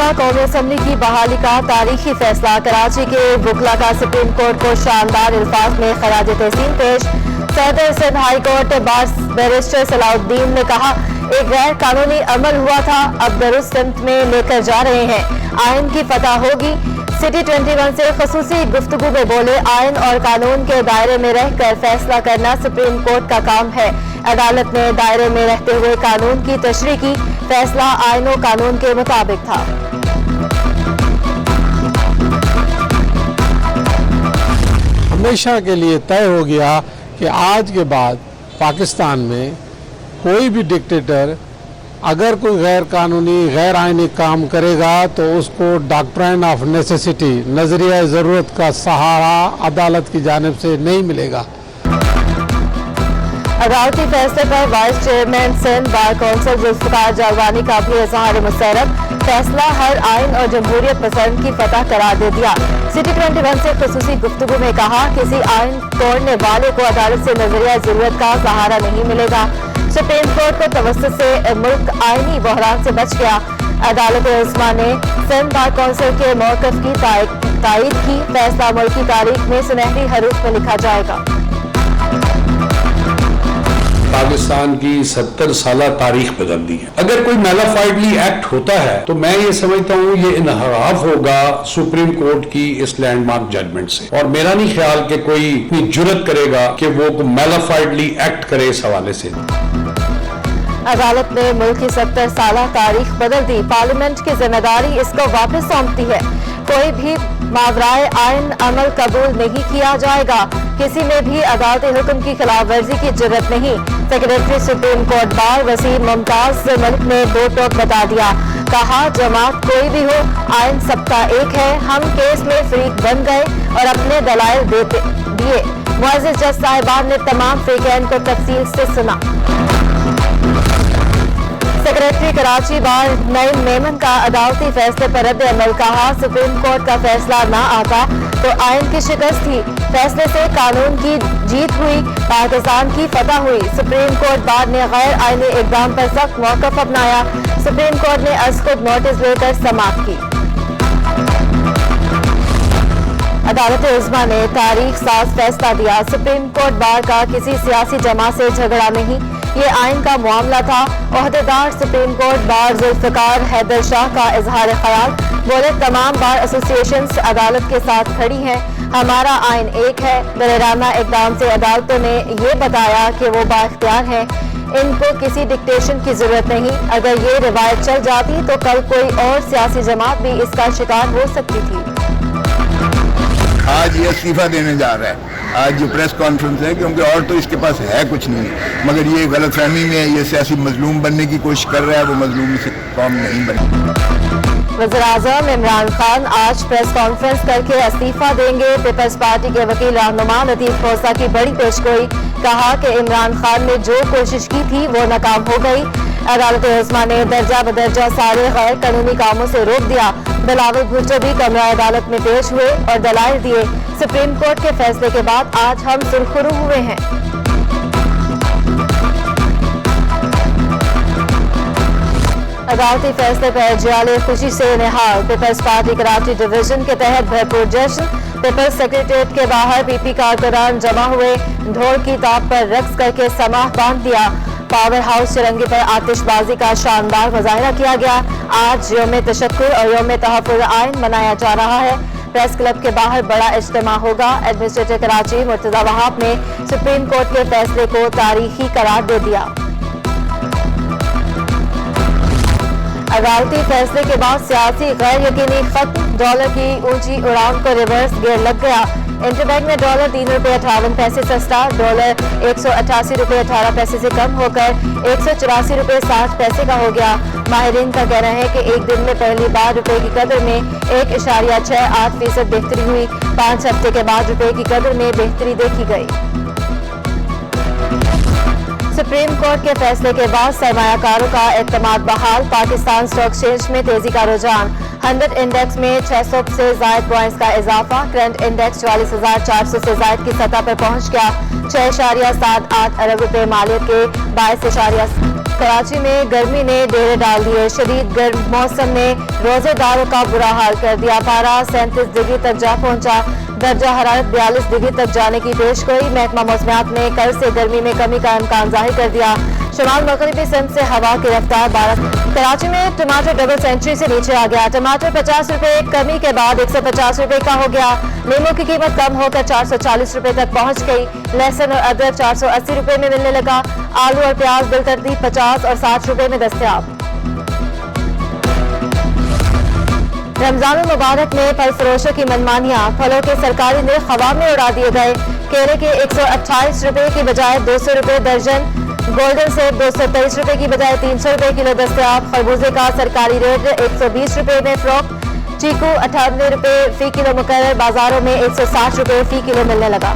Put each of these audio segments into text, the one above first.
طلبा कौमी असम्बली की बहाली का तारीखी फैसला। कराची के वकला का सुप्रीम कोर्ट को शानदार अल्फाज में खराज तहसीन पेश। सदर Sindh high court barrister Salahuddin ने कहा, एक गैर कानूनी अमल हुआ था, अब दुरुस्त सिमत में लेकर जा रहे हैं, आइन की फतह होगी। सिटी 21 से खसूसी गुफ्तगू में बोले, आइन और कानून के दायरे में रहकर फैसला करना सुप्रीम कोर्ट का काम है। अदालत ने दायरे में रहते हुए कानून की तशरीह की, फैसला आइन और कानून के मुताबिक था। हमेशा के लिए तय हो गया कि आज के बाद पाकिस्तान में कोई भी डिक्टेटर अगर कोई गैर कानूनी गैर आइनी काम करेगा तो उसको डॉक्ट्राइन ऑफ नेसेसिटी, नजरिया ज़रूरत का सहारा अदालत की जानिब से नहीं मिलेगा। अदालती फैसले पर vice chairman Sindh bar council Zulfiqar Jalwani का भी इज़हार मुस्तरब। फैसला हर आइन और जमहूरियत पसंद की फतह करार दे दिया। सिटी 21 से खसूसी गुफ्तगू में कहा, किसी आइन तोड़ने वाले को अदालत से नजरिया ज़रूरत का सहारा नहीं मिलेगा। सुप्रीम कोर्ट को तवस्सुत से मुल्क आइनी बहरान से बच गया। अदालत उस्मा ने सिंध बार कौंसिल के मौक़िफ़ की तायीद की, फैसला मुल्क की तारीख में सुनहरी हरूफ में लिखा जाएगा। पाकिस्तान की 70 साला तारीख बदल दी है। अगर कोई मैलाफाइडली एक्ट होता है तो मैं ये समझता हूँ ये इनहराफ होगा सुप्रीम कोर्ट की इस लैंडमार्क जजमेंट से, और मेरा नहीं ख्याल कि कोई इतनी जुर्रत करेगा कि वो मैलाफाइडली एक्ट करे इस हवाले से। अदालत ने मुल्क की 70 साला तारीख बदल दी। पार्लियामेंट की जिम्मेदारी इसको वापस सौंपती है। कोई भी मावराए आइन अमल कबूल नहीं किया जाएगा। किसी में भी अदालती हुक्म की खिलाफ वर्जी की जरूरत नहीं। Secretary supreme court bar Wasim Mumtaz Malik ने दो टोक बता दिया। कहा, जमात कोई भी हो, आइन सबका एक है। हम केस में फरीक बन गए और अपने दलाइल दिए। मुअज़्ज़िज़ जज साहिबान ने तमाम फरीकैन को तफसील से सुना। सेक्रेटरी कराची बार नईम मेमन का अदालती फैसले पर रद्द अमल। कहा, सुप्रीम कोर्ट का फैसला ना आता तो आइन की शिकस्त थी। फैसले से कानून की जीत हुई, पाकिस्तान की फतह हुई। सुप्रीम कोर्ट बार ने गैर आइनी इक़दाम पर सख्त मौक़िफ़ अपनाया। सुप्रीम कोर्ट ने अज़ खुद नोटिस लेकर समाअत की। अदालत उज़्मा ने तारीख साज फैसला दिया। सुप्रीम कोर्ट बार का किसी सियासी जमात से झगड़ा नहीं, ये आइन का मामला था। ओहदेदार supreme court bar Zulfikar Haider Shah का इजहार ख्याल। बोले, तमाम बार एसोसिएशंस अदालत के साथ खड़ी हैं। हमारा आइन एक है। बरेराना इक़दाम से अदालतों ने ये बताया कि वो बाइख्तियार हैं, इनको किसी डिक्टेशन की जरूरत नहीं। अगर ये रिवायत चल जाती तो कल कोई और सियासी जमात भी इसका शिकार हो सकती थी। आज ये इस्तीफा देने जा रहा है। आज जो प्रेस कॉन्फ्रेंस है, क्योंकि और तो इसके पास है कुछ नहीं, मगर ये गलतफहमी में ये सियासी मजलूम बनने की कोशिश कर रहा है। वो मजलूम से कौम नहीं बनी। वज़ीर-ए-आज़म इमरान खान आज प्रेस कॉन्फ्रेंस करके इस्तीफा देंगे। पीपल्स पार्टी के वकील रहनुमा लतीफ़ खोसा की बड़ी पेशगोई। कहा कि इमरान खान ने जो कोशिश की थी वो नाकाम हो गई। अदालत उज़्मा ने दर्जा बदर्जा सारे गैर कानूनी कामों से रोक दिया। बिलावल भुट्टो भी कमरा अदालत में पेश हुए और दलाइल दिए। सुप्रीम कोर्ट के फैसले के बाद आज हम सुरखरू हुए हैं। अदालती फैसले पर जियाले खुशी से निहाल। पीपल्स पार्टी कराची डिवीजन के तहत भरपूर जश्न। पीपल्स सेक्रेटेरिएट के बाहर पीपी कारकुनान जमा हुए। ढोल की ताप पर रक्स करके समाह बांध दिया। पावर हाउस चरंगी पर आतिशबाजी का शानदार मुजाहरा किया गया। आज यौम तशक्कुर और यौम तहफ़्फ़ुज़ आइन मनाया जा रहा है। प्रेस क्लब के बाहर बड़ा इज्तिमा होगा। एडमिनिस्ट्रेटर कराची मुर्तज़ा वहाब ने सुप्रीम कोर्ट के फैसले को तारीखी करार दे दिया। अदालती फैसले के बाद सियासी गैर यकीनी खत्म। डॉलर की ऊंची उड़ान को रिवर्स गियर लग गया। इंटरबैंक में डॉलर 3 रुपये 58 पैसे सस्ता। डॉलर 188 रुपये 18 पैसे से कम होकर 184 रुपये 60 पैसे का हो गया। माहिरीन का कहना है कि एक दिन में पहली बार रुपए की कदर में 1.68% बेहतरी हुई। 5 हफ्ते के बाद रुपए की कदर में बेहतरी देखी गई। सुप्रीम कोर्ट के फैसले के बाद सरमायाकारों का एतमाद बहाल, पाकिस्तान स्टॉक एक्सचेंज में तेजी का रुझान, 100 इंडेक्स में 600 से जायद पॉइंट्स का इजाफा, करंट इंडेक्स 44,400 से जायद की सतह पर पहुंच गया, 6.78 अरब रुपए मालियत के 22. कराची में गर्मी ने डेरे डाल दिए, शदीद गर्म मौसम ने रोजेदारों का बुरा हाल कर दिया, पारा 37 डिग्री तक जा पहुंचा, दर्जा हरारत 42 डिग्री तक जाने की पेशगोई, महकमा मौसमियात ने कल से गर्मी में कमी का इम्कान जाहिर कर दिया, शुमाल मगरबी सिंध से हवा की रफ्तार 12. कराची में टमाटर डबल सेंचुरी से नीचे आ गया, टमाटर 50 रुपए कमी के बाद 150 रुपए का हो गया, नींबू की कीमत कम होकर 440 रुपए तक पहुंच गई, लहसुन और अदरक 480 रुपए में मिलने लगा, आलू और प्याज बिलतरतीब 50 और 60 रुपए में दस्तयाब. रमजान मुबारक में फल फरोशों की मनमानियां, फलों के सरकारी निर्ख हवा में उड़ा दिए गए, केले के 128 रुपए की बजाय 200 रुपए दर्जन, गोल्डन सेब 223 रुपए की बजाय 300 रुपए किलो दस्तयाब, खरबूजे का सरकारी रेट 120 रुपए में फरोख्त, चीकू 98 रुपए फी किलो मुकर्रर, बाजारों में 160 रुपए फी किलो मिलने लगा.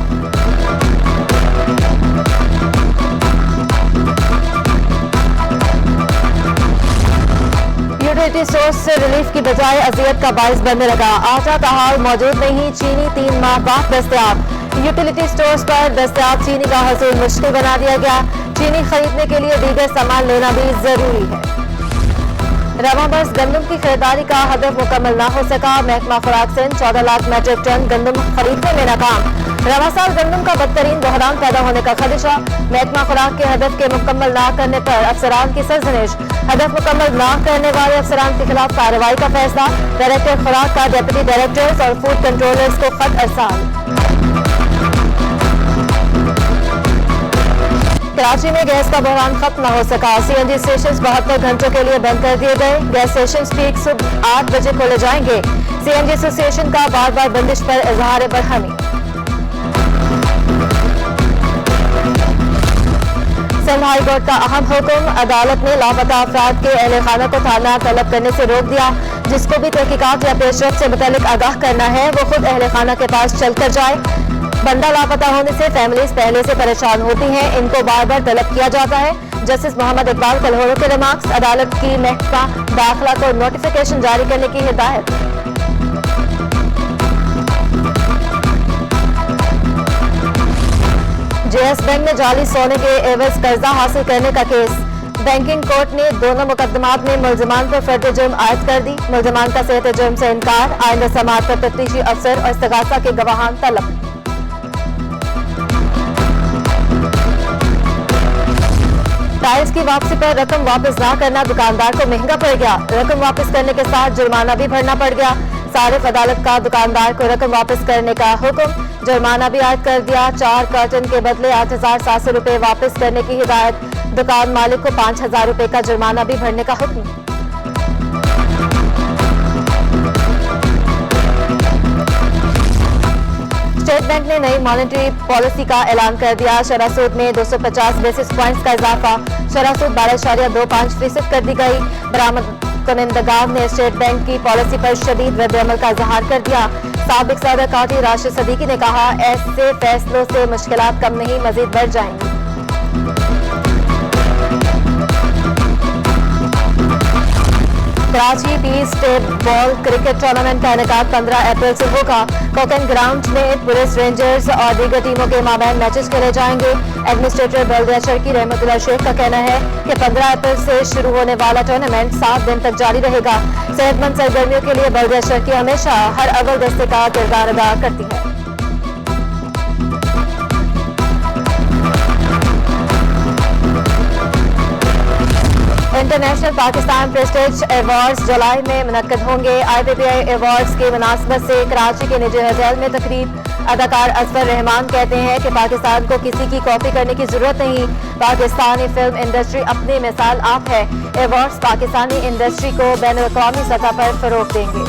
यूटिलिटी स्टोर्स से रिलीफ की बजाय अजियत का बाइस बनने लगा, आटा का हाल मौजूद नहीं, चीनी 3 माह बाद दस्तयाब, यूटिलिटी स्टोर्स पर दस्तयाब चीनी का हसूल मुश्किल बना दिया गया, चीनी खरीदने के लिए दीगर सामान लेना भी जरूरी है. रवां बरस गंदम की खरीदारी का हदफ मुकम्मल न हो सका, महकमा खुराक सिंध 14 लाख मेट्रिक टन गंदम खरीदने में नाकाम, रवां साल गंदम का बदतरीन बहरान पैदा होने का खदशा, महकमा खुराक के हदफ के मुकम्मल न करने पर अफसरान की सरजनिश, हदफ मुकम्मल न करने वाले अफसरान के खिलाफ कार्रवाई का फैसला, डायरेक्टर खुराक का डिप्टी डायरेक्टर्स और फूड कंट्रोलर्स को खत अरसाल. कराची में गैस का बहरान खत्म न हो सका, CNG स्टेशन 72 घंटों के लिए बंद कर दिए गए, गैस स्टेशन पीक सुबह 8 बजे खोले जाएंगे, CNG एसोसिएशन का बार बार बंदिश पर इजहार बरहमी. सिंध हाई कोर्ट का अहम हुक्म, अदालत ने लापता अफराद के अहल खाना को थाना तलब करने से रोक दिया, जिसको भी तहकीकात या पेशरफ से मुतालिक आगाह करना है वो खुद अहल खाना के पास चल कर जाए. बंदा लापता होने से फैमिलीज पहले से परेशान होती हैं, इनको बार बार तलब किया जाता है. जस्टिस मोहम्मद इकबाल कलहोरो के रिमार्क्स, अदालत की महकमा दाखिला को नोटिफिकेशन जारी करने की हिदायत. JS बैंक में जाली सोने के एवज कर्जा हासिल करने का केस, बैंकिंग कोर्ट ने दोनों मुकदमात में मुल्जिमान पर फर्द जुर्म आयद कर दी, मुल्जिमान का सेहत जुर्म से इनकार, आइंदा समाअत पर तफ्तीशी अफसर और इस्तगासा के गवाहान तलब. टाइल्स की वापसी पर रकम वापस न करना दुकानदार को महंगा पड़ गया, रकम वापस करने के साथ जुर्माना भी भरना पड़ गया, सारिफ अदालत का दुकानदार को रकम वापस करने का हुक्म, जुर्माना भी आयद कर दिया, 4 कार्टन के बदले 8,700 रुपए वापस करने की हिदायत, दुकान मालिक को 5,000 रुपए का जुर्माना भी भरने का हुक्म. स्टेट बैंक ने नई मॉनेटरी पॉलिसी का ऐलान कर दिया, शरह सूद में 250 बेसिस पॉइंट्स का इजाफा, शरह सूद 12.25% कर दी गई. बरामद कुनिंदगान ने स्टेट बैंक की पॉलिसी पर शदीद रद्द-ए-अमल का इजहार कर दिया. साबिक सदर काटी राशिद सदीकी ने कहा, ऐसे फैसलों से मुश्किलात कम नहीं मजीद बढ़ जाएंगी. Karachi peace tape ball cricket tournament का इनेकाद 15 अप्रैल से होगा. कोकन ग्राउंड में पुलिस, रेंजर्स और दीगर टीमों के माबैन मैचेस खेले जाएंगे. एडमिनिस्ट्रेटर बल्दिया चरकी रहमतुल्लाह शेख का कहना है कि 15 अप्रैल से शुरू होने वाला टूर्नामेंट 7 दिन तक जारी रहेगा. सेहतमंद सरगर्मियों के लिए बल्दिया चरकी हमेशा हर अव्वल दस्ते का किरदार अदा करती है. इंटरनेशनल पाकिस्तान प्रेस्टीज अवार्ड्स जुलाई में मुनक्कद होंगे. IPPI अवार्ड्स की मुनासबत से कराची के निजी होटल में तकरीब. अदाकार असफर रहमान कहते हैं कि पाकिस्तान को किसी की कॉपी करने की जरूरत नहीं, पाकिस्तानी फिल्म इंडस्ट्री अपनी मिसाल आप है. अवार्ड्स पाकिस्तानी इंडस्ट्री को बैनुल-अक़वामी सतह पर फरोग देंगे.